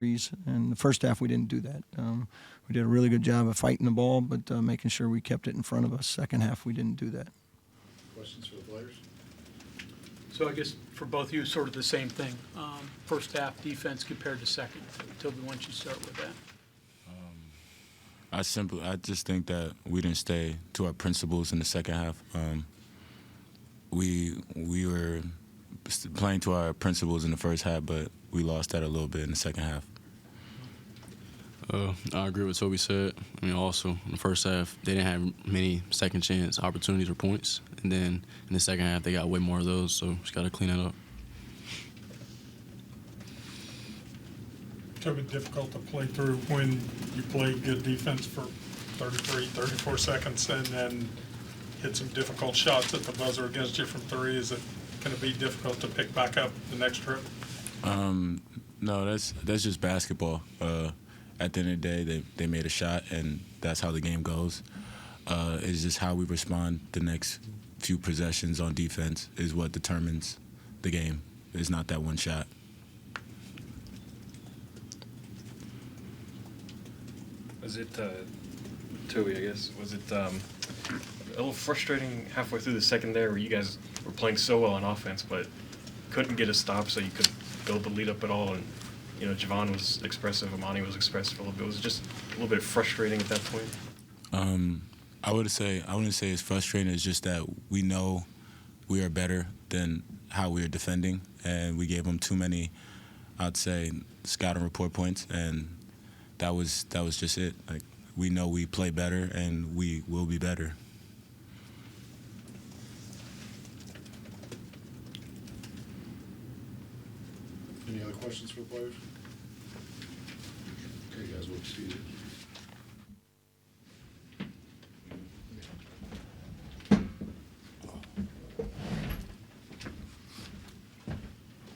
And the first half, we didn't do that. We did a really good job of fighting the ball, but making sure we kept it in front of us. Second half, we didn't do that. Questions for the players? So I guess for both of you, sort of the same thing. First half defense compared to second. Toby, why don't you start with that? I just think that we didn't stay to our principles in the second half. We were playing to our principles in the first half, but we lost that a little bit in the second half. I agree with what Toby said. I mean, also, in the first half, they didn't have many second chance opportunities or points. And then in the second half, they got way more of those, so just got to clean that up. Toby, difficult to play through when you play good defense for 33, 34 seconds and then hit some difficult shots at the buzzer against you from three. Is it going to be difficult to pick back up the next trip? No, that's just basketball. At the end of the day, they made a shot, and that's how the game goes. It's just how we respond the next few possessions on defense is what determines the game. It's not that one shot. Was it, Toby, I guess, was it a little frustrating halfway through the second there where you guys were playing so well on offense but couldn't get a stop so you could build the lead up at all? And, you know, Javon was expressive, Okani was expressive a little bit. Was it just a little bit frustrating at that point? I wouldn't say it's frustrating. It's just that we know we are better than how we are defending, and we gave them too many, I'd say, scouting report points, and that was just it. Like, we know we play better, and we will be better. Any other questions for the players? Okay, guys, we'll excuse you.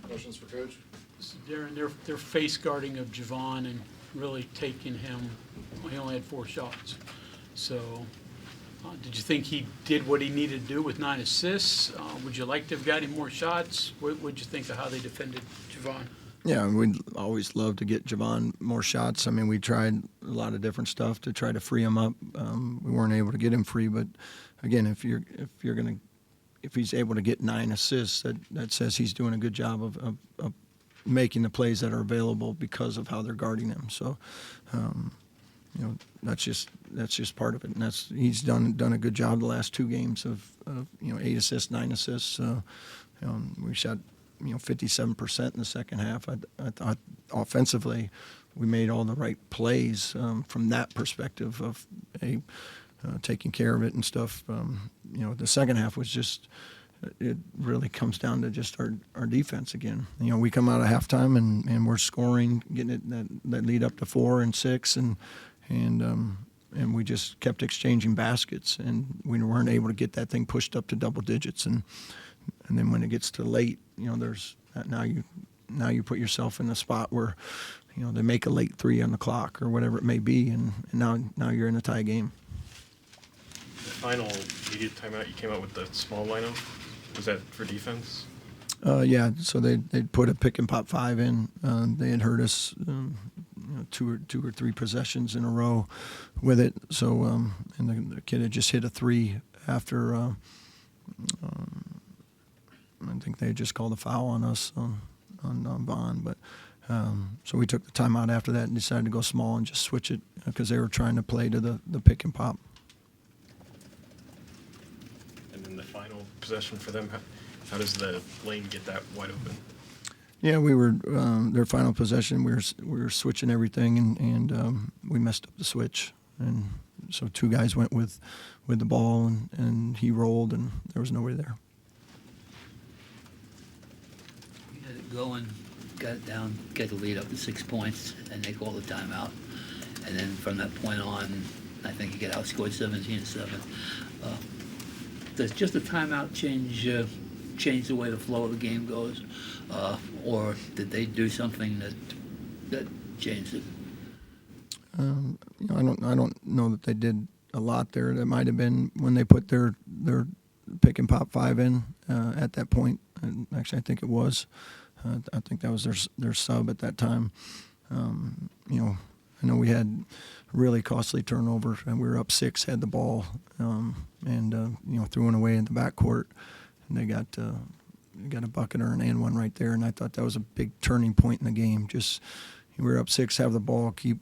Questions for Coach? So Darian, their face guarding of Javon and really taking him, well, he only had 4 shots. So did you think he did what he needed to do with 9 assists? Would you like to have got him more shots? What would you think of how they defended Javon? Yeah, we'd always love to get Javon more shots. I mean, we tried a lot of different stuff to try to free him up. We weren't able to get him free, but again, if he's able to get 9 assists, that says he's doing a good job of making the plays that are available because of how they're guarding him. So, you know, that's just part of it, and he's done a good job the last 2 games of 8 assists, 9 assists. We shot 57% in the second half. I thought offensively we made all the right plays from that perspective of taking care of it and stuff. The second half was just, it really comes down to just our defense again. We come out of halftime and we're scoring, getting it that lead up to 4 and 6, and we just kept exchanging baskets, and we weren't able to get that thing pushed up to double digits. And then when it gets to late, there's now you put yourself in a spot where, they make a late 3 on the clock or whatever it may be, and now you're in a tie game. The final media timeout, you came out with the small lineup. Was that for defense? Yeah, so they'd put a pick and pop 5 in. They had hurt us 2 or 3 possessions in a row with it. So and the kid had just hit a 3 after. I think they had just called a foul on us on Vaughn, but so we took the timeout after that and decided to go small and just switch it because they were trying to play to the pick and pop. And then the final possession for them, how does the lane get that wide open? Yeah, we were their final possession. We were switching everything, and we messed up the switch, and so 2 guys went with the ball, and he rolled, and there was nobody there. We had it going, got it down, get the lead up to 6 points, and they called the timeout, and then from that point on, I think you get outscored 17-7. Does just a timeout change the way the flow of the game goes, or did they do something that changed it? I don't know that they did a lot there. That might have been when they put their pick and pop 5 in at that point. And actually, I think it was. I think that was their sub at that time. I know we had really costly turnover, and we were up 6, had the ball, and threw it away in the backcourt, and they got a bucket or an and one right there, and I thought that was a big turning point in the game. Just we were up 6, have the ball, keep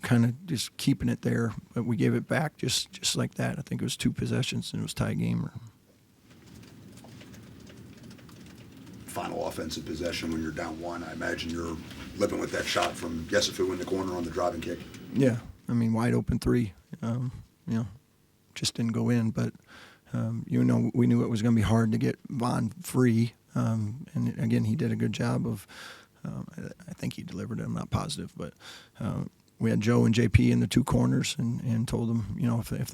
kind of just keeping it there, but we gave it back just like that. I think it was 2 possessions, and it was tie game. Final offensive possession when you're down 1, I imagine you're living with that shot from Yesufu in the corner on the driving kick. Yeah, I mean, wide open 3, just didn't go in, but we knew it was going to be hard to get Vaughn free, and again, he did a good job of. I think he delivered it. I'm not positive, but we had Joe and JP in the 2 corners, and told them, if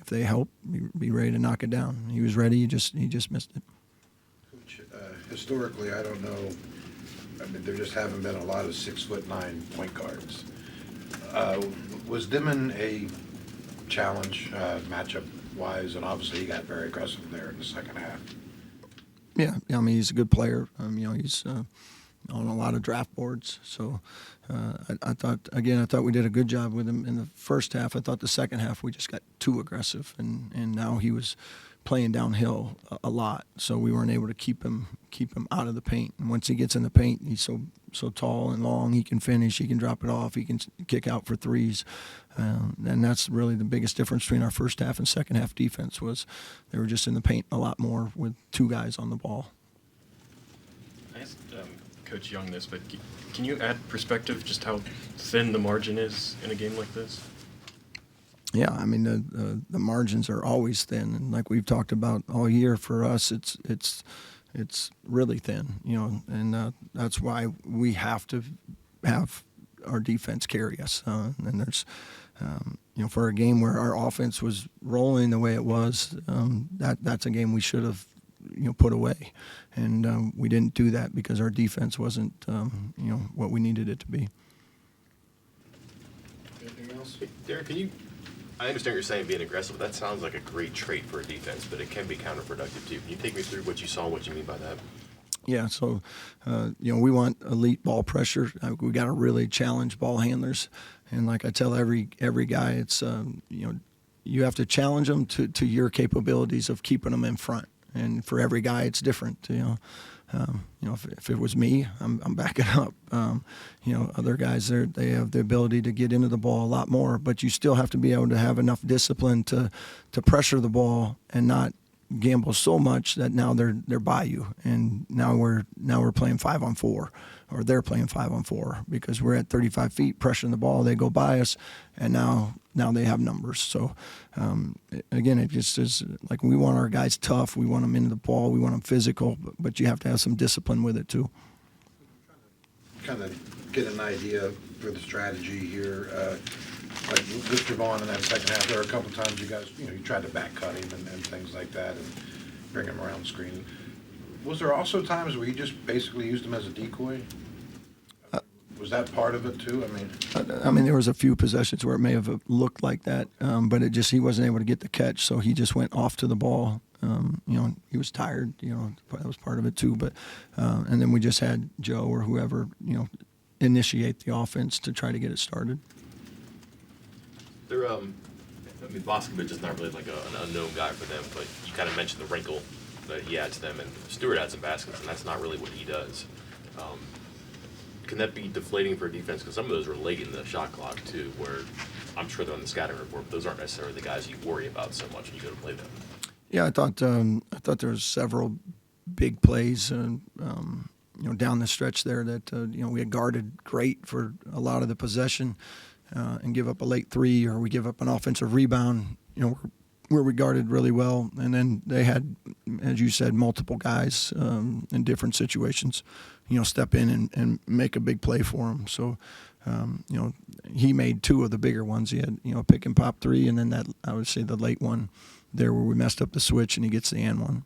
they help, be ready to knock it down. He was ready. He just missed it. Coach, historically, I don't know. I mean, there just haven't been a lot of 6'9" point guards. Was Dimon a challenge matchup-wise? And obviously, he got very aggressive there in the second half. Yeah, I mean, he's a good player. He's on a lot of draft boards. So I thought we did a good job with him in the first half. I thought the second half we just got too aggressive, and now he was playing downhill a lot. So we weren't able to keep him out of the paint. And once he gets in the paint, he's so tall and long. He can finish. He can drop it off. He can kick out for threes. And that's really the biggest difference between our first half and second half defense was they were just in the paint a lot more with 2 guys on the ball. I asked Coach Young this, but can you add perspective just how thin the margin is in a game like this? Yeah, I mean the margins are always thin, and like we've talked about all year, for us it's really thin, and that's why we have to have our defense carry us. And there's, for a game where our offense was rolling the way it was, that's a game we should have, put away, and we didn't do that because our defense wasn't, what we needed it to be. Anything else? Darren, I understand what you're saying, being aggressive. That sounds like a great trait for a defense, but it can be counterproductive too. Can you take me through what you saw and what you mean by that? Yeah, so, we want elite ball pressure. We got to really challenge ball handlers. And like I tell every guy, it's, you have to challenge them to your capabilities of keeping them in front. And for every guy, it's different. If it was me, I'm backing up. Other guys, they have the ability to get into the ball a lot more, but you still have to be able to have enough discipline to pressure the ball and not gamble so much that now they're by you, and now we're playing 5-on-4, or they're playing 5-on-4 because we're at 35 feet pressuring the ball. They go by us, and now they have numbers. So again, it just is like we want our guys tough. We want them into the ball. We want them physical, but you have to have some discipline with it too. Kind of get an idea for the strategy here. Like with Javon in that second half, there were a couple of times you guys, you tried to back cut him and things like that and bring him around the screen. Was there also times where you just basically used him as a decoy? Was that part of it too? I mean, there was a few possessions where it may have looked like that, but he wasn't able to get the catch, so he just went off to the ball. He was tired. That was part of it too. But and then we just had Joe or whoever, initiate the offense to try to get it started. Boscovich is not really like an unknown guy for them, but you kind of mentioned the wrinkle that he adds to them, and Stewart adds some baskets, and that's not really what he does. Can that be deflating for a defense? Because some of those are late in the shot clock too, where I'm sure they're on the scouting report, but those aren't necessarily the guys you worry about so much when you go to play them. Yeah, I thought there was several big plays, down the stretch there that we had guarded great for a lot of the possession. And give up a late 3, or we give up an offensive rebound, where we guarded really well. And then they had, as you said, multiple guys in different situations, step in and make a big play for him. So, he made 2 of the bigger ones. He had, a pick and pop 3, and then that, I would say, the late one there where we messed up the switch and he gets the and one.